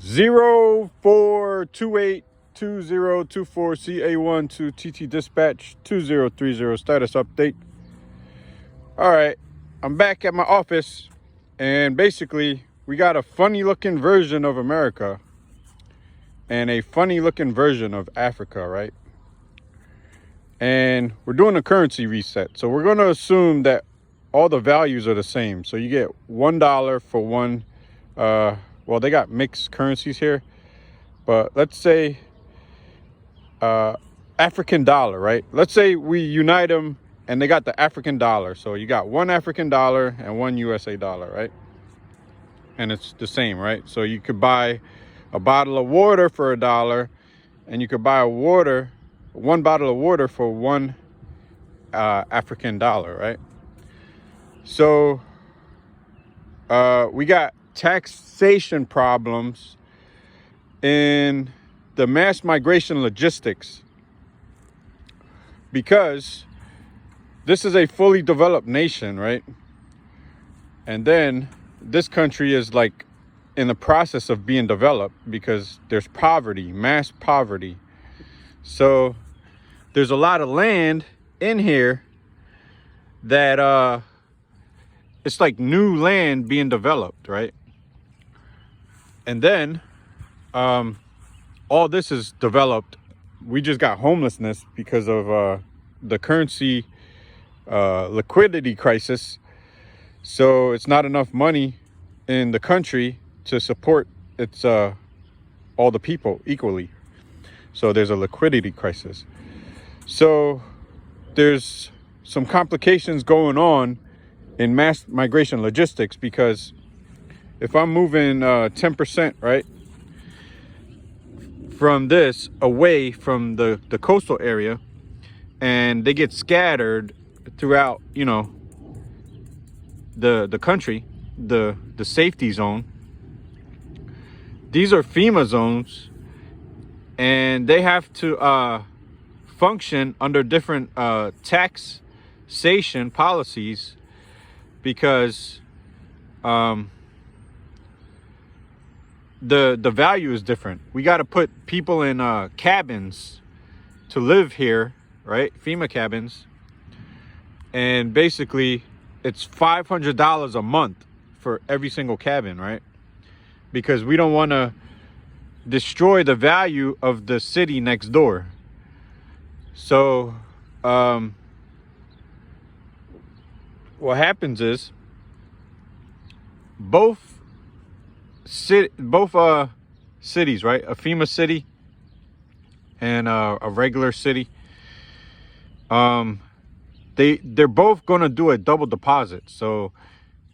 04282024 CA1 to TT Dispatch 2030 status update. All right, I'm back at my office, and basically we got a funny looking version of America and a funny looking version of Africa, right? And we're doing a currency reset, so we're going to assume that all the values are the same. So you get $1 for one. Well, they got mixed currencies here, but let's say African dollar, right? Let's say we unite them and they got the African dollar. So you got one African dollar and one USA dollar, right? And it's the same, right? So you could buy a bottle of water for $1, and you could buy one bottle of water for one African dollar, right? So we got taxation problems in the mass migration logistics, because this is a fully developed nation, right? And then this country is like in the process of being developed because there's poverty, mass poverty. So there's a lot of land in here that it's like new land being developed, right? And then all this is developed. We just got homelessness because of the currency liquidity crisis. So it's not enough money in the country to support its all the people equally. So there's a liquidity crisis. So there's some complications going on in mass migration logistics, because if I'm moving 10%, right, from this away from the coastal area, and they get scattered throughout, you know, the country, the safety zone. These are FEMA zones, and they have to function under different taxation policies, because the value is different. We got to put people in cabins to live here, right? FEMA cabins. And basically it's $500 a month for every single cabin, right? Because we don't want to destroy the value of the city next door. So what happens is both cities, right, a FEMA city and a regular city, they're both going to do a double deposit. So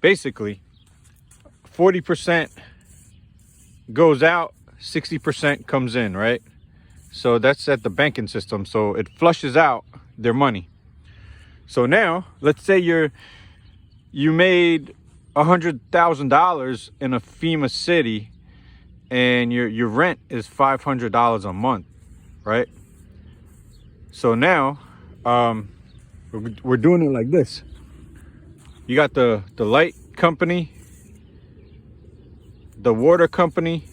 basically 40% goes out, 60% comes in, right? So that's at the banking system. So it flushes out their money. So now let's say you made $100,000 in a FEMA city, and your rent is $500 a month, right? So now we're doing it like this. You got the light company, the water company,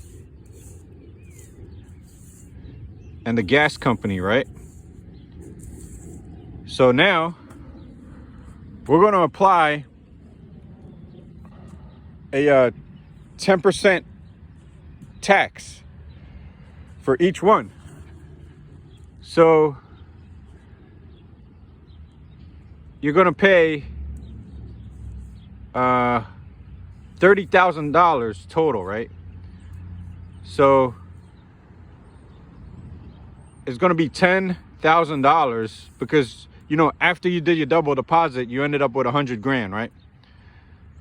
and the gas company, right? So now we're going to apply a 10% tax for each one. So you're going to pay $30,000 total, right? So it's going to be $10,000, because, you know, after you did your double deposit, you ended up with 100 grand, right?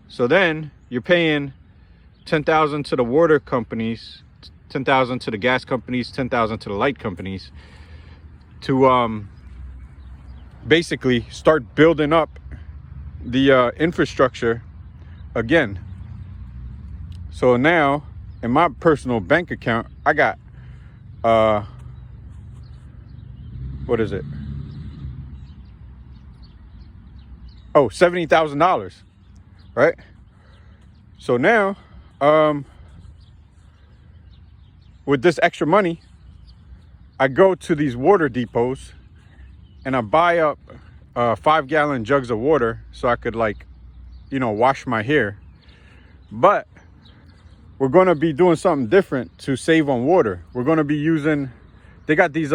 So then you're paying 10,000 to the water companies, 10,000 to the gas companies, 10,000 to the light companies, to basically start building up the infrastructure again. So now in my personal bank account, I got what is it? Oh, $70,000, right? So now with this extra money, I go to these water depots and I buy up 5-gallon jugs of water so I could, like, you know, wash my hair. But we're going to be doing something different to save on water. We're going to be using, they got these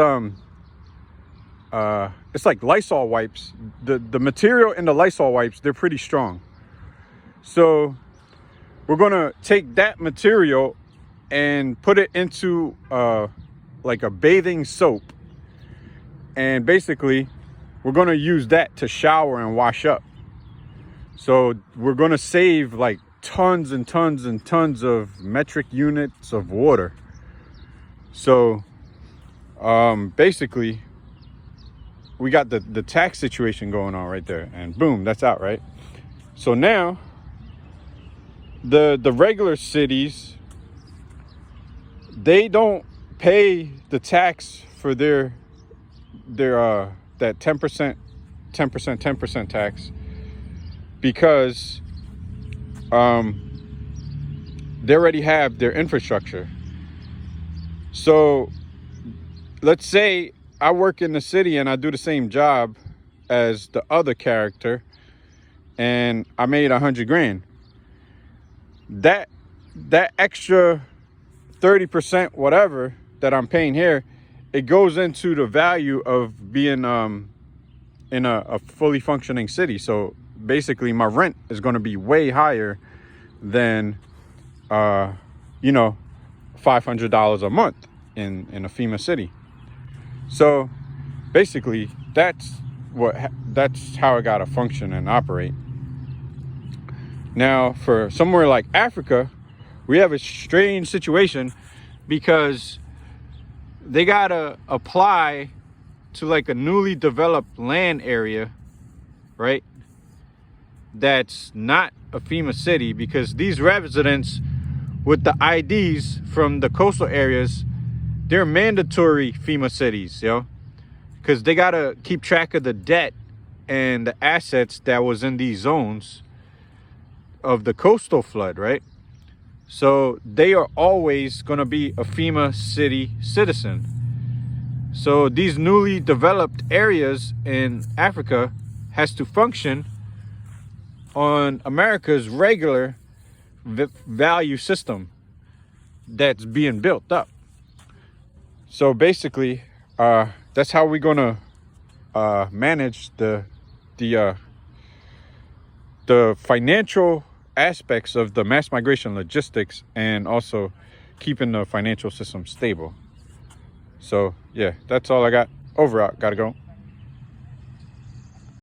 it's like Lysol wipes. The material in the Lysol wipes, they're pretty strong. So we're going to take that material and put it into like a bathing soap, and basically we're going to use that to shower and wash up. So we're going to save like tons and tons and tons of metric units of water. So basically we got the tax situation going on right there, and boom, that's out, right? So now the regular cities, they don't pay the tax for their that 10% tax, because they already have their infrastructure. So let's say I work in the city and I do the same job as the other character and I made 100 grand. That extra 30% whatever that I'm paying here, it goes into the value of being in a fully functioning city. So basically my rent is going to be way higher than you know, $500 a month in a FEMA city. So basically that's how it got to function and operate. Now for somewhere like Africa, we have a strange situation because they got to apply to like a newly developed land area, right? That's not a FEMA city, because these residents with the IDs from the coastal areas, they're mandatory FEMA cities, because they got to keep track of the debt and the assets that was in these zones of the coastal flood, right? So they are always going to be a FEMA city citizen. So these newly developed areas in Africa has to function on America's regular value system that's being built up. So basically, that's how we're gonna manage the financial aspects of the mass migration logistics, and also keeping the financial system stable. So yeah, that's all I got. Over out. Gotta go.